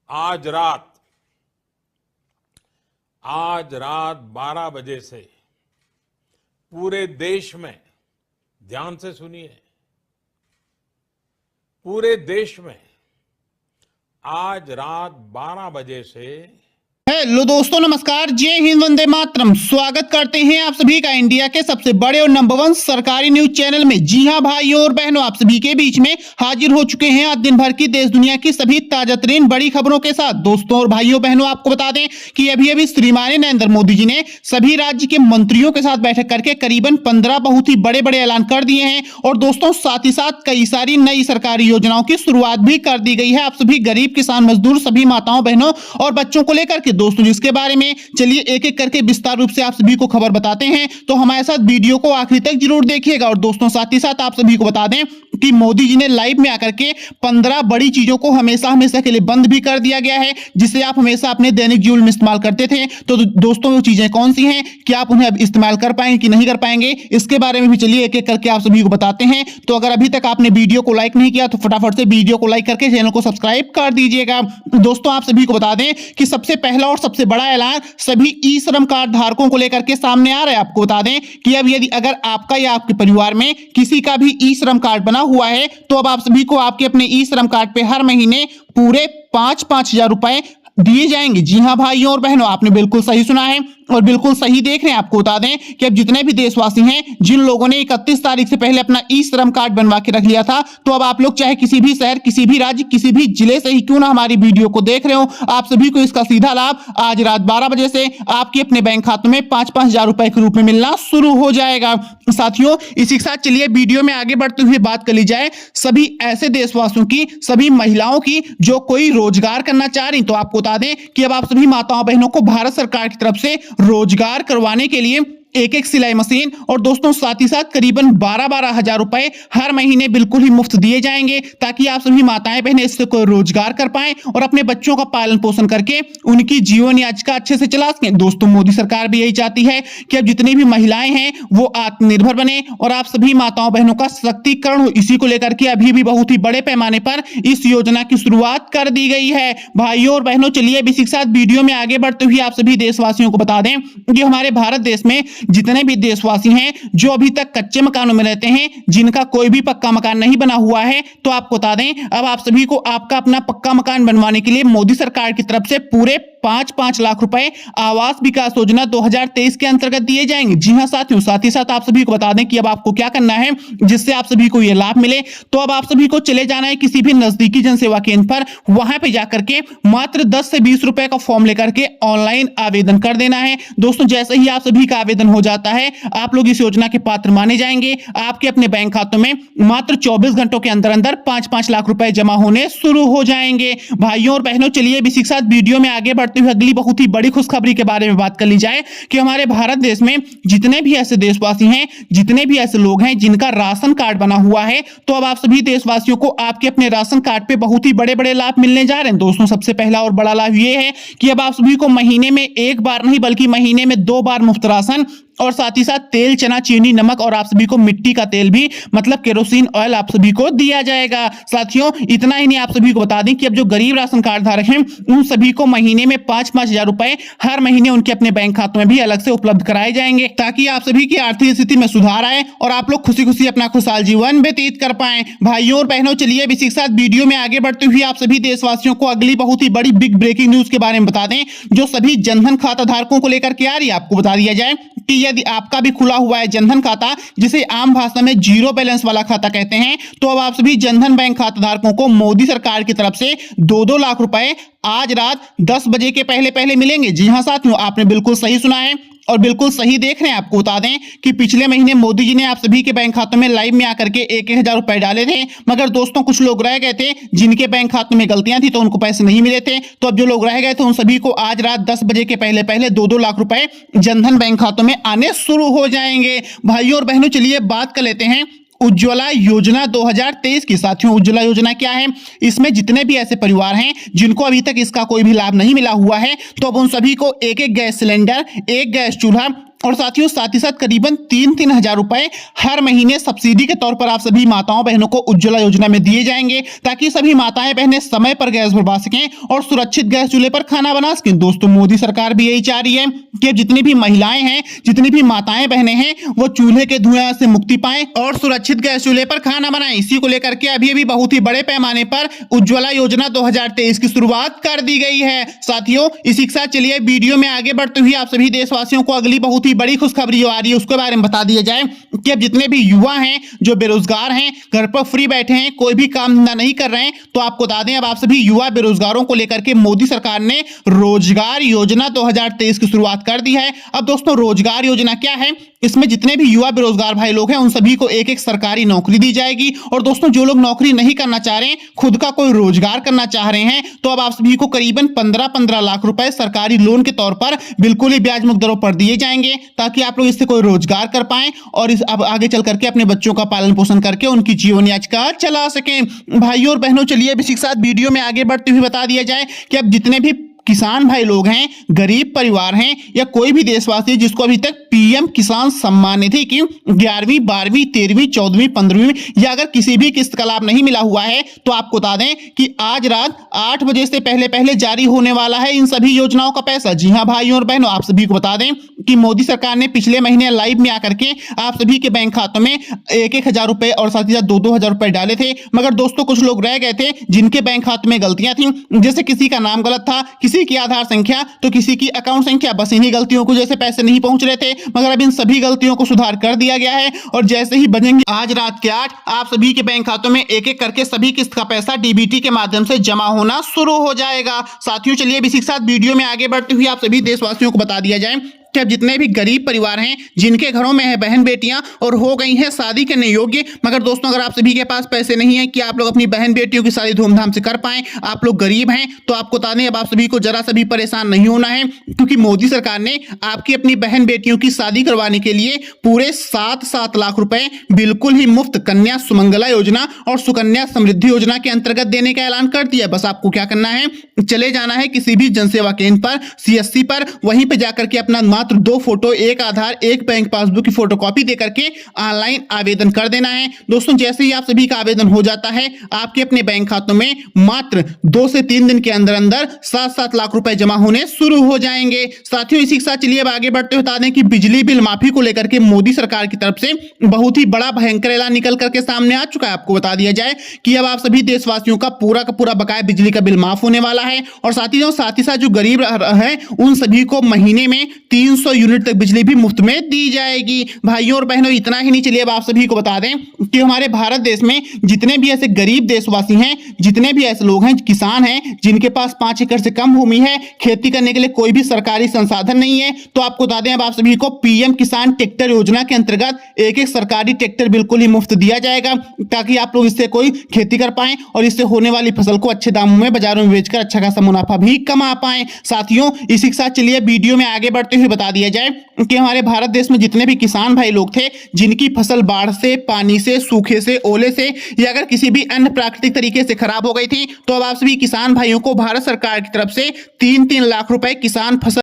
आज रात आज रात 12 बजे से पूरे देश में, ध्यान से सुनिए, पूरे देश में आज रात 12 बजे से हेलो दोस्तों, नमस्कार, जय हिंद, वंदे मातरम। स्वागत करते हैं आप सभी का इंडिया के सबसे बड़े और नंबर 1 सरकारी न्यूज चैनल में। जी हां भाइयों और बहनों, आप सभी के बीच में हाजिर हो चुके हैं आज दिन भर की देश दुनिया की सभी ताजा तरीन बड़ी खबरों के साथ। दोस्तों और भाइयों बहनों, आपको बता दें कि अभी श्रीमान नरेंद्र मोदी जी ने सभी राज्य के मंत्रियों के साथ बैठक करके करीबन 15 बहुत ही बड़े बड़े ऐलान कर दिए हैं। और दोस्तों साथ ही साथ कई सारी नई सरकारी योजनाओं की शुरुआत भी कर दी गई है आप सभी गरीब किसान मजदूर सभी माताओं बहनों और बच्चों को लेकर के। दोस्तों जिसके बारे में चलिए एक एक करके विस्तार रूप से आप सभी को खबर बताते हैं, तो हमारे साथ वीडियो को आखिरी तक जरूर देखिएगा। और दोस्तों साथ ही साथ आप सभी को बता दें कि मोदी जी ने लाइव में आकर के 15 बड़ी चीजों को हमेशा हमेशा के लिए बंद भी कर दिया गया है, जिसे आप हमेशा अपने दैनिक जीवन में इस्तेमाल करते थे। तो दोस्तों वो चीजें कौन सी हैं, क्या आप उन्हें अब इस्तेमाल कर पाएंगे कि नहीं कर पाएंगे, इसके बारे में भी चलिए एक एक करके आप सभी को बताते हैं। तो अगर अभी तक आपने वीडियो को लाइक नहीं किया तो फटाफट से वीडियो को लाइक करके चैनल को सब्सक्राइब कर दीजिएगा। दोस्तों आप सभी को बता दें कि सबसे पहला और सबसे बड़ा ऐलान सभी ई श्रम कार्ड धारकों को लेकर के सामने आ रहा है। आपको बता दें कि अब यदि अगर आपका या आपके परिवार में किसी का भी ई श्रम कार्ड बना हुआ है तो अब आप सभी को आपके अपने ई श्रम कार्ड पे हर महीने पूरे 5-5 हजार रुपए दिए जाएंगे। जी हां भाइयों और बहनों, आपने बिल्कुल सही सुना है और बिल्कुल सही देख रहे हैं। आपको बता दें कि अब जितने भी देशवासी हैं जिन लोगों ने 31 तारीख से पहले अपना ई श्रम कार्ड बनवा के रख लिया था, तो अब आप लोग चाहे किसी भी शहर, किसी भी राज्य, किसी भी जिले से ही क्यों ना हमारी वीडियो को देख रहे हो, आप सभी को इसका सीधा लाभ आज रात 12 बजे से आपके अपने बैंक खातों में 5-5 हजार रुपए के रूप में मिलना शुरू हो जाएगा। साथियों इसी के साथ चलिए वीडियो में आगे बढ़ते हुए बात कर ली जाए सभी ऐसे देशवासियों की, सभी महिलाओं की जो कोई रोजगार करना चाह रही। तो आपको बता दें कि अब आप सभी माताओं बहनों को भारत सरकार की तरफ से रोजगार करवाने के लिए एक सिलाई मशीन और दोस्तों साथ ही साथ करीबन 12-12 हजार रुपए हर महीने बिल्कुल ही मुफ्त दिए जाएंगे, ताकि आप सभी माताएं बहनें इससे कोई रोजगार कर पाएं और अपने बच्चों का पालन पोषण करके उनकी जीवन याचिका अच्छे से चला सकें। दोस्तों मोदी सरकार भी यही चाहती है कि अब जितनी भी महिलाएं हैं वो आत्मनिर्भर बने और आप सभी माताओं बहनों का सशक्तिकरण हो। इसी को लेकर के अभी भी बहुत ही बड़े पैमाने पर इस योजना की शुरुआत कर दी गई है। भाइयों और बहनों चलिए इसी के साथ वीडियो में आगे बढ़ते हुए आप सभी देशवासियों को बता दें कि हमारे भारत देश में जितने भी देशवासी हैं जो अभी तक कच्चे मकानों में रहते हैं, जिनका कोई भी पक्का मकान नहीं बना हुआ है, तो आपको बता दें अब आप सभी को आपका अपना पक्का मकान बनवाने के लिए मोदी सरकार की तरफ से पूरे 5-5 लाख रुपए आवास विकास योजना 2023 के अंतर्गत दिए जाएंगे। जी हां साथियों, साथ ही साथ आप सभी को बता दें कि अब आपको क्या करना है जिससे आप सभी को यह लाभ मिले। तो अब आप सभी को चले जाना है किसी भी नजदीकी जनसेवा केंद्र पर, वहां पे जाकर के मात्र 10 से 20 रुपए का फॉर्म लेकर के ऑनलाइन आवेदन कर देना है। दोस्तों जैसे ही आप सभी का आवेदन हो जाता है आप लोग इस योजना के पात्र माने जाएंगे। आपके अपने बैंक खातों में मात्र 24 घंटों के अंदर अंदर 5-5 लाख रुपए जमा होने शुरू हो जाएंगे। भाइयों और बहनों चलिए इसी के साथ वीडियो में आगे बढ़ते हुए अगली बहुत ही बड़ी खुशखबरी के बारे में बात कर ली जाए कि हमारे भारत देश में जितने भी ऐसे देशवासी हैं, जितने भी ऐसे लोग हैं जिनका राशन कार्ड बना हुआ है, तो अब आप सभी देशवासियों को आपके अपने राशन कार्ड पे बहुत ही बड़े बड़े लाभ मिलने जा रहे हैं। दोस्तों सबसे पहला और बड़ा लाभ ये है कि अब आप सभी को महीने में एक बार नहीं बल्कि महीने में 2 बार मुफ्त राशन और साथ ही साथ तेल, चना, चीनी, नमक और आप सभी को मिट्टी का तेल भी मतलब केरोसिन ऑयल आप सभी को दिया जाएगा। साथियों इतना ही नहीं, आप सभी को बता दें कि अब जो गरीब राशन कार्ड धारक हैं उन सभी को महीने में 5-5 हजार रुपए हर महीने उनके अपने बैंक खातों में भी अलग से उपलब्ध कराए जाएंगे, ताकि आप सभी की आर्थिक स्थिति में सुधार आए और आप लोग खुशी खुशी अपना खुशहाल जीवन व्यतीत कर पाए। भाइयों और बहनों चलिए इसी के साथ वीडियो में आगे बढ़ते हुए आप सभी देशवासियों को अगली बहुत ही बड़ी बिग ब्रेकिंग न्यूज के बारे में बता दें जो सभी जनधन खाता धारकों को लेकर के आ रही है। आपको बता दिया जाए कि यदि आपका भी खुला हुआ है जनधन खाता, जिसे आम भाषा में जीरो बैलेंस वाला खाता कहते हैं, तो अब आप सभी जनधन बैंक खाता धारकों को मोदी सरकार की तरफ से 2-2 लाख रुपए आज रात 10 बजे के पहले पहले मिलेंगे। जी हां साथियों, आपने बिल्कुल सही सुना है और बिल्कुल सही देख रहे हैं। आपको बता दें कि पिछले महीने मोदी जी ने आप सभी के बैंक खातों में लाइव में आकर के 1-1 हजार रुपए डाले थे, मगर दोस्तों कुछ लोग रह गए थे जिनके बैंक खातों में गलतियां थी तो उनको पैसे नहीं मिले थे। तो अब जो लोग रह गए थे उन सभी को आज रात 10 बजे के पहले पहले 2-2 लाख रुपए जनधन बैंक खातों में आने शुरू हो जाएंगे। भाइयों और बहनों चलिए बात कर लेते हैं उज्ज्वला योजना 2023 की। साथियों उज्ज्वला योजना क्या है, इसमें जितने भी ऐसे परिवार हैं जिनको अभी तक इसका कोई भी लाभ नहीं मिला हुआ है, तो अब उन सभी को एक एक गैस सिलेंडर, एक गैस चूल्हा और साथियों साथ ही साथ करीबन 3-3 हजार रुपए हर महीने सब्सिडी के तौर पर आप सभी माताओं बहनों को उज्ज्वला योजना में दिए जाएंगे, ताकि सभी माताएं बहनें समय पर गैस भरवा सकें और सुरक्षित गैस चूल्हे पर खाना बना सकें। दोस्तों मोदी सरकार भी यही चाह रही है कि जितनी भी महिलाएं हैं, जितनी भी माताएं बहनें हैं, वो चूल्हे के धुएं से मुक्ति पाएं और सुरक्षित गैस चूल्हे पर खाना बनाएं। इसी को लेकर के अभी बहुत ही बड़े पैमाने पर उज्ज्वला योजना 2023 की शुरुआत कर दी गई है। साथियों इसी के साथ चलिए वीडियो में आगे बढ़ते हुए आप सभी देशवासियों को अगली बहुत ही बड़ी खुशखबरी जो आ रही है उसके बारे में बता दिया जाए कि अब जितने भी युवा हैं जो बेरोजगार हैं, घर पर फ्री बैठे हैं, कोई भी काम धंधा नहीं कर रहे हैं, तो आपको बता दें अब आप सभी युवा बेरोजगारों को लेकर के मोदी सरकार ने रोजगार योजना 2023 की शुरुआत कर दी है। अब दोस्तों रोजगार योजना क्या है, इसमें जितने भी युवा बेरोजगार भाई लोग हैं उन सभी को एक एक सरकारी नौकरी दी जाएगी। और दोस्तों जो लोग नौकरी नहीं करना चाह रहे हैं, खुद का कोई रोजगार करना चाह रहे हैं, तो अब आप सभी को करीबन 15-15 लाख रुपए सरकारी लोन के तौर पर बिल्कुल ही ब्याज मुक्त दरों पर दिए जाएंगे, ताकि आप लोग इससे कोई रोजगार कर पाएं और इस अब आगे चल करके अपने बच्चों का पालन पोषण करके उनकी जीवन याचिका चला सकें। भाइयों और बहनों चलिए अब इसी के साथ वीडियो में आगे बढ़ते हुए बता दिया जाए कि अब जितने भी किसान भाई लोग हैं, गरीब परिवार हैं या कोई भी देशवासी जिसको अभी तक पीएम किसान सम्मान निधि की 11वीं 12वीं 13वीं 14वीं 15वीं या अगर किसी भी किस्त का लाभ नहीं मिला हुआ है, तो आपको बता दें कि आज रात 8 बजे से पहले जारी होने वाला है इन सभी योजनाओं का पैसा। जी हां भाइयों और बहनों, आप सभी को बता दें कि मोदी सरकार ने पिछले महीने लाइव में आकर के आप सभी के बैंक खातों में 1-1 हजार रुपए और साथ ही साथ 2-2 हजार रुपए डाले थे। मगर दोस्तों कुछ लोग रह गए थे जिनके बैंक खाते में गलतियां थी, जैसे किसी का नाम गलत था, किसी की आधार संख्या तो किसी की अकाउंट संख्या, बस इन्हीं गलतियों को जैसे पैसे नहीं पहुंच रहे थे। मगर अब इन सभी गलतियों को सुधार कर दिया गया है और जैसे ही बजेंगे आज रात के 8 आप सभी के बैंक खातों में एक एक करके सभी किस्त का पैसा डीबीटी के माध्यम से जमा होना शुरू हो जाएगा। साथियों चलिए इसी के साथ वीडियो में आगे बढ़ते हुए आप सभी देशवासियों को बता दिया जाए कि अब जितने भी गरीब परिवार हैं जिनके घरों में है बहन बेटियां और हो गई हैं शादी करने योग्य, मगर दोस्तों अगर आप सभी के पास पैसे नहीं है कि आप लोग अपनी बहन बेटियों की शादी धूमधाम से कर पाएं, आप लोग गरीब हैं, तो आपको बता दें अब आप सभी को जरा सा भी परेशान नहीं होना है, क्योंकि मोदी सरकार ने आपकी अपनी बहन बेटियों की शादी करवाने के लिए पूरे 7-7 लाख रुपए बिल्कुल ही मुफ्त कन्या सुमंगला योजना और सुकन्या समृद्धि योजना के अंतर्गत देने का ऐलान कर दिया। बस आपको क्या करना है, चले जाना है किसी भी जनसेवा केंद्र पर, सीएससी पर, वहीं पे जाकर के अपना मात्र 2 फोटो, 1 आधार, 1 बैंक पासबुक की फोटोकॉपी देकर के ऑनलाइन आवेदन कर देना है। दोस्तों जैसे ही आप सभी का आवेदन हो जाता है, आपके अपने बैंक खातों में मात्र 2 से 3 दिन के अंदर अंदर 7-7 लाख रुपए जमा होने शुरू हो जाएंगे। साथियों इसी के साथ चलिए अब आगे बढ़ते हुए बता दें कि बिजली बिल माफी को लेकर के मोदी सरकार की तरफ से बहुत ही बड़ा भयंकर ऐलान निकल करके सामने आ चुका है। आपको बता दिया जाए कि अब आप सभी देशवासियों का पूरा बकाया बिजली का बिल माफ होने वाला है और साथ ही साथ जो गरीब है उन सभी को महीने में 300 यूनिट तक बिजली भी मुफ्त में दी जाएगी। भाइयों और बहनों इतना ही नहीं, चलिए अब आप सभी को बता दें कि हमारे भारत देश में जितने भी ऐसे गरीब देशवासी हैं, जितने भी ऐसे लोग हैं, किसान हैं जिनके पास 5 एकड़ से कम भूमि है, खेती करने के लिए कोई भी सरकारी संसाधन नहीं है, तो आपको बता दें अब आप सभी को पीएम किसान ट्रैक्टर योजना के अंतर्गत एक सरकारी ट्रैक्टर बिल्कुल ही मुफ्त दिया जाएगा, ताकि आप लोग इससे कोई खेती कर पाएं और इससे होने वाली फसल को अच्छे दामों में बाजारों में बेचकर अच्छा खासा मुनाफा भी कमा पाएं। साथियों इसी के साथ चलिए वीडियो में आगे बढ़ते हुए बता दिया जाए कि हमारे भारत देश में जितने भी किसान भाई लोग थे जिनकी फसल बाढ़ से, पानी से, सूखे से, ओले से या अगर किसी भी अन्य प्राकृतिक तरीके से खराब हो गई थी, तो अब आप सभी किसान भाइयों को भारत सरकार की तरफ से 3-3 लाख रुपए किसान फसल